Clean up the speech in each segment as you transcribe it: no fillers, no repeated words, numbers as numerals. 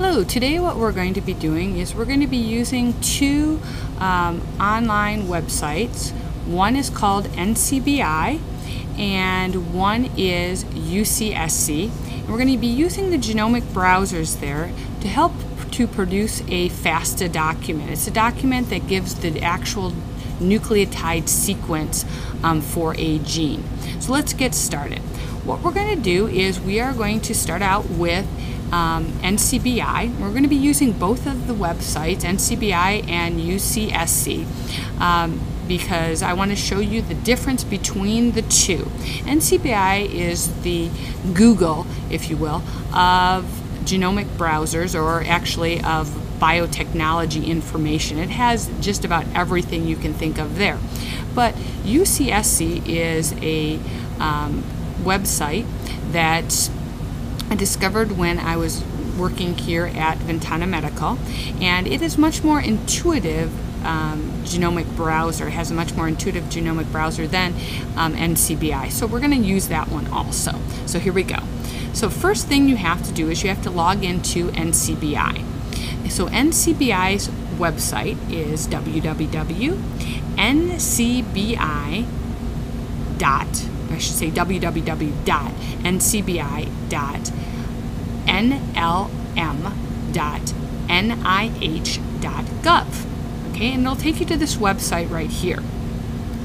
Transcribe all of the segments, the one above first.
Hello, today what we're going to be doing is we're going to be using two online websites. One is called Ncbi and one is Ucsc. And we're going to be using the genomic browsers there to help to produce a FASTA document. It's a document that gives the actual nucleotide sequence for a gene. So let's get started. What we're going to do is we are going to start out with Ncbi. We're going to be using both of the websites, Ncbi and Ucsc, because I want to show you the difference between the two. Ncbi is the Google, if you will, of genomic browsers, or actually of biotechnology information. It has just about everything you can think of there. But Ucsc is a website that I discovered when I was working here at Ventana Medical, and it is much more intuitive genomic browser. It has a much more intuitive genomic browser than Ncbi. So we're going to use that one also. So here we go. So first thing you have to do is you have to log into Ncbi. So Ncbi's website is www.ncbi.nlm.nih.gov. Okay, and it'll take you to this website right here.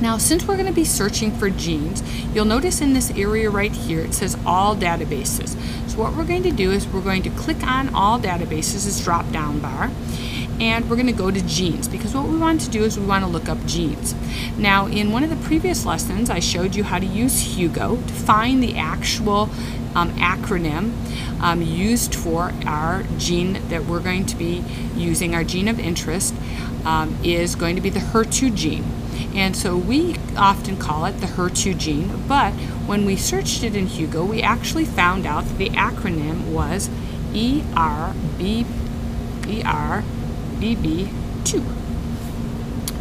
Now, since we're going to be searching for genes, you'll notice in this area right here it says all databases. So what we're going to do is we're going to click on all databases, this drop down bar, and we're going to go to genes, because what we want to do is we want to look up genes. Now, in one of the previous lessons I showed you how to use Hugo to find the actual acronym used for our gene that we're going to be using. Our gene of interest is going to be the HER2 gene. And so we often call it the HER2 gene, but when we searched it in Hugo, we actually found out that the acronym was ERBB2.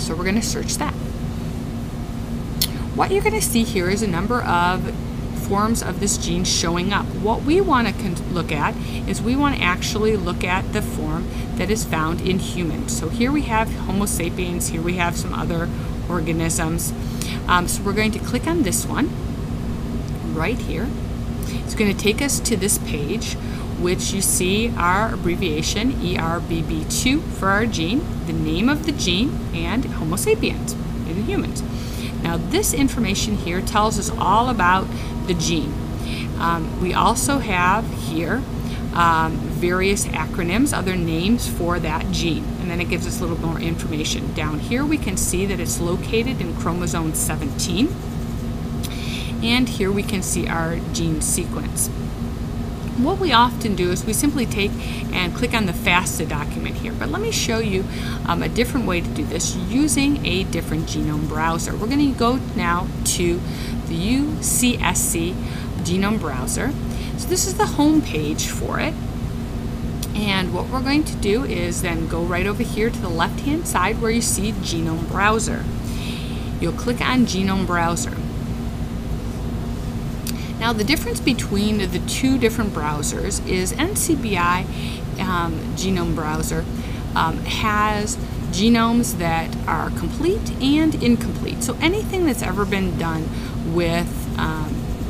So we're going to search that. What you're going to see here is a number of forms of this gene showing up. What we want to look at is we want to actually look at the form that is found in humans. So here we have Homo sapiens, here we have some other organisms. So we're going to click on this one right here. It's going to take us to this page, which you see our abbreviation ERBB2 for our gene, the name of the gene, and Homo sapiens, in humans. Now this information here tells us all about the gene. We also have here various acronyms, other names for that gene, and then it gives us a little more information. Down here we can see that it's located in chromosome 17, and here we can see our gene sequence. What we often do is we simply take and click on the FASTA document here, but let me show you a different way to do this using a different genome browser. We're going to go now to the Ucsc genome browser. So this is the home page for it, and what we're going to do is then go right over here to the left hand side where you see genome browser. You'll click on genome browser. Now the difference between the two different browsers is Ncbi genome browser has genomes that are complete and incomplete. So anything that's ever been done with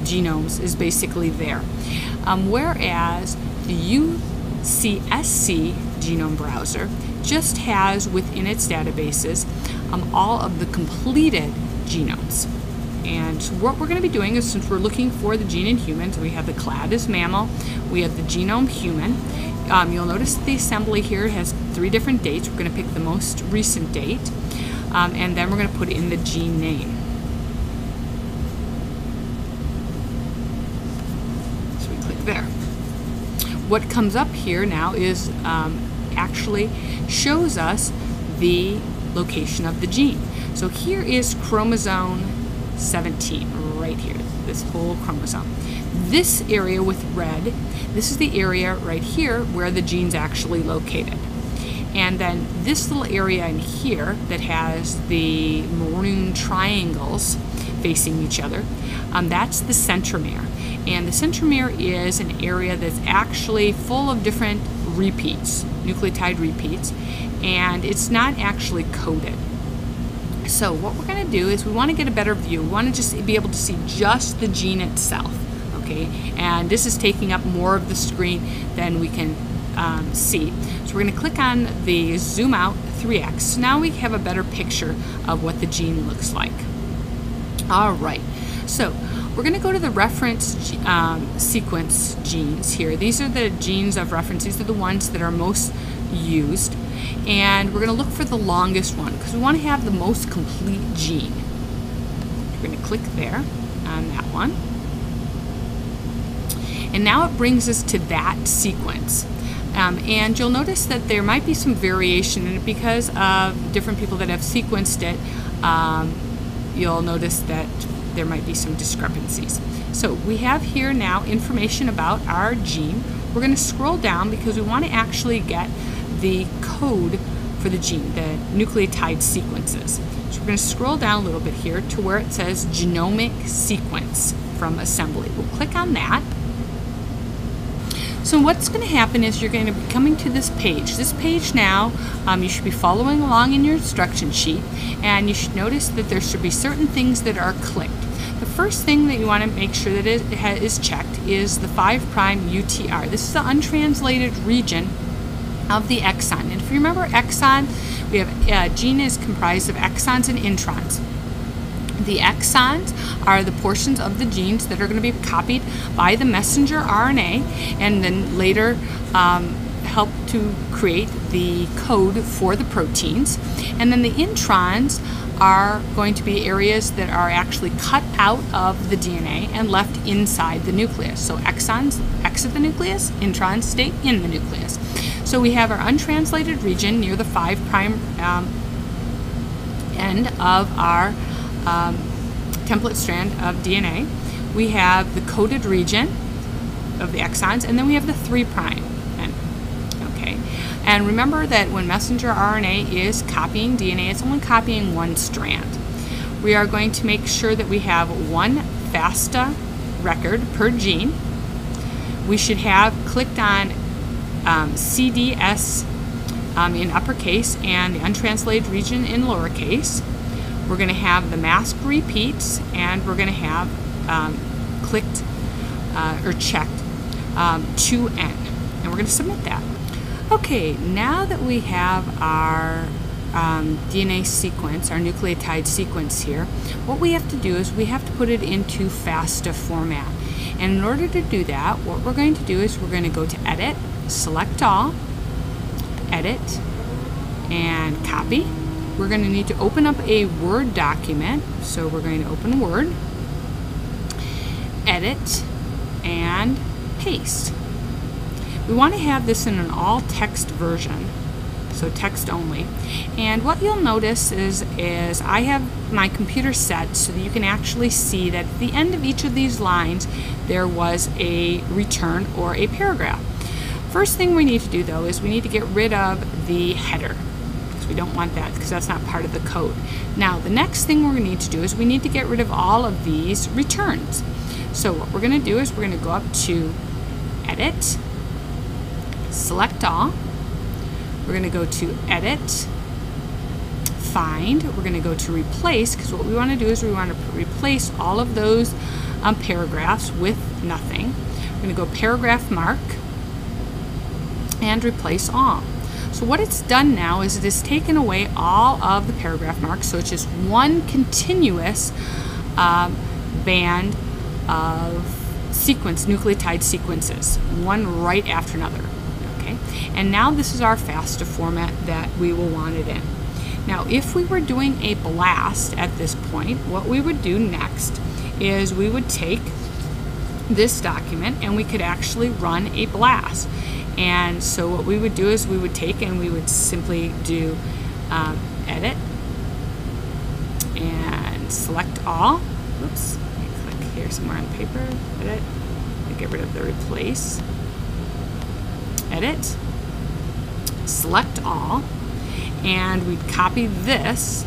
genomes is basically there. Whereas the Ucsc genome browser just has within its databases all of the completed genomes. And so what we're going to be doing is, since we're looking for the gene in humans, we have the clade as mammal, we have the genome human. You'll notice the assembly here has 3 different dates. We're going to pick the most recent date, and then we're going to put in the gene name. So we click there. What comes up here now is actually shows us the location of the gene. So here is chromosome 17 right here, this whole chromosome. This area with red, this is the area right here where the gene's actually located. And then this little area in here that has the maroon triangles facing each other, that's the centromere. And the centromere is an area that's actually full of different repeats, nucleotide repeats, and it's not actually coded. So what we're going to do is we want to get a better view. We want to just be able to see just the gene itself, okay? And this is taking up more of the screen than we can see. So we're going to click on the zoom out 3x. So now we have a better picture of what the gene looks like. All right, so we're going to go to the reference sequence genes here. These are the genes of reference. These are the ones that are most used. And we're going to look for the longest one because we want to have the most complete gene. We're going to click there on that one. And now it brings us to that sequence. And you'll notice that there might be some variation in it because of different people that have sequenced it. You'll notice that there might be some discrepancies. So we have here now information about our gene. We're going to scroll down because we want to actually get the code for the gene, the nucleotide sequences. So we're going to scroll down a little bit here to where it says genomic sequence from assembly. We'll click on that. So what's going to happen is you're going to be coming to this page. This page now, you should be following along in your instruction sheet, and you should notice that there should be certain things that are clicked. The first thing that you want to make sure that it is checked is the 5' UTR. This is the untranslated region of the exon. And if you remember exon, we have gene is comprised of exons and introns. The exons are the portions of the genes that are going to be copied by the messenger RNA and then later help to create the code for the proteins. And then the introns are going to be areas that are actually cut out of the DNA and left inside the nucleus. So exons exit the nucleus, introns stay in the nucleus. So we have our untranslated region near the 5' end of our template strand of DNA. We have the coded region of the exons, and then we have the 3' end. Okay, and remember that when messenger RNA is copying DNA, it's only copying one strand. We are going to make sure that we have one FASTA record per gene. We should have clicked on CDS in uppercase and the untranslated region in lowercase. We're going to have the mask repeats, and we're going to have clicked or checked 2N, and we're going to submit that. Okay, now that we have our DNA sequence, our nucleotide sequence here, what we have to do is we have to put it into FASTA format. And in order to do that, what we're going to do is we're going to go to Edit, Select All, Edit, and Copy. We're going to need to open up a Word document, so we're going to open Word, Edit, and Paste. We want to have this in an all-text version, so text only. And what you'll notice is I have my computer set so that you can actually see that at the end of each of these lines there was a return or a paragraph. First thing we need to do though is we need to get rid of the header. We don't want that because that's not part of the code. Now the next thing we're going to need to do is we need to get rid of all of these returns. So what we're going to do is we're going to go up to Edit, Select All, we're going to go to Edit, Find, we're going to go to Replace, because what we want to do is we want to replace all of those paragraphs with nothing. We're going to go Paragraph Mark and Replace All. So what it's done now is it has taken away all of the paragraph marks, so it's just one continuous band of nucleotide sequences, one right after another. Okay, and now this is our FASTA format that we will want it in. Now if we were doing a blast at this point, what we would do next is we would take this document and we could actually run a blast. And so what we would do is we would take and we would simply do Edit and Select All. Oops, let me click here somewhere on the paper. Edit, and get rid of the Replace. Edit, Select All, and we'd copy this.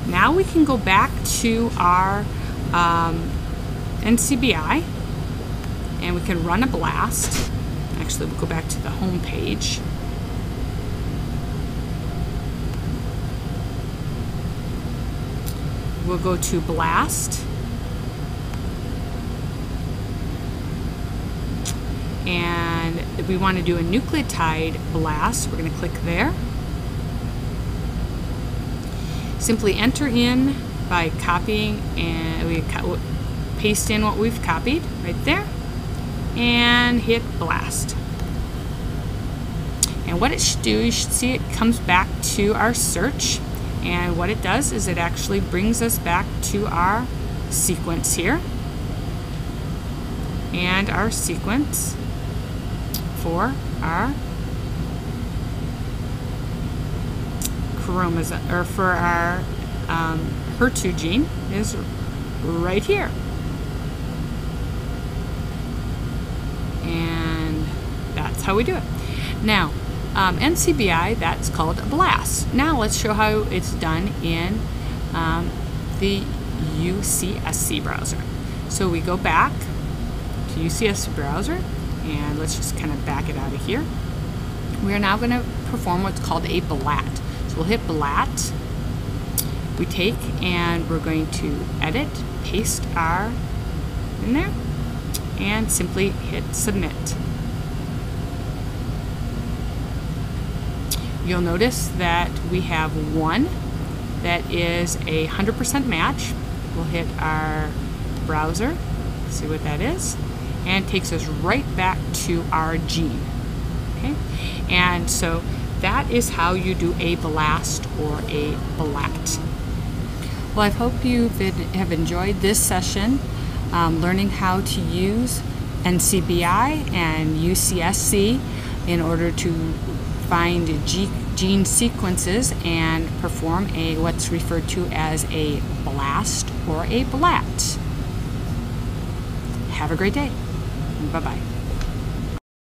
Now we can go back to our Ncbi and we can run a blast. Actually, we'll go back to the home page. We'll go to BLAST. And if we want to do a nucleotide BLAST, we're going to click there. Simply enter in by copying, and we paste in what we've copied right there, and hit BLAST. And what it should do, you should see it comes back to our search, and what it does is it actually brings us back to our sequence here, and our sequence for our chromosome, or for our HER2 gene, is right here. And that's how we do it. Now, NCBI, that's called a BLAST. Now let's show how it's done in the UCSC browser. So we go back to UCSC browser, and let's just kind of back it out of here. We are now going to perform what's called a BLAT. So we'll hit BLAT. We take and we're going to edit, paste our in there, and simply hit submit. You'll notice that we have one that is a 100% match. We'll hit our browser, see what that is, and it takes us right back to our gene. Okay, and so that is how you do a BLAST or a BLAT. Well, I hope you have enjoyed this session, learning how to use NCBI and UCSC in order to find gene sequences and perform what's referred to as a BLAST or a BLAT. Have a great day. Bye-bye.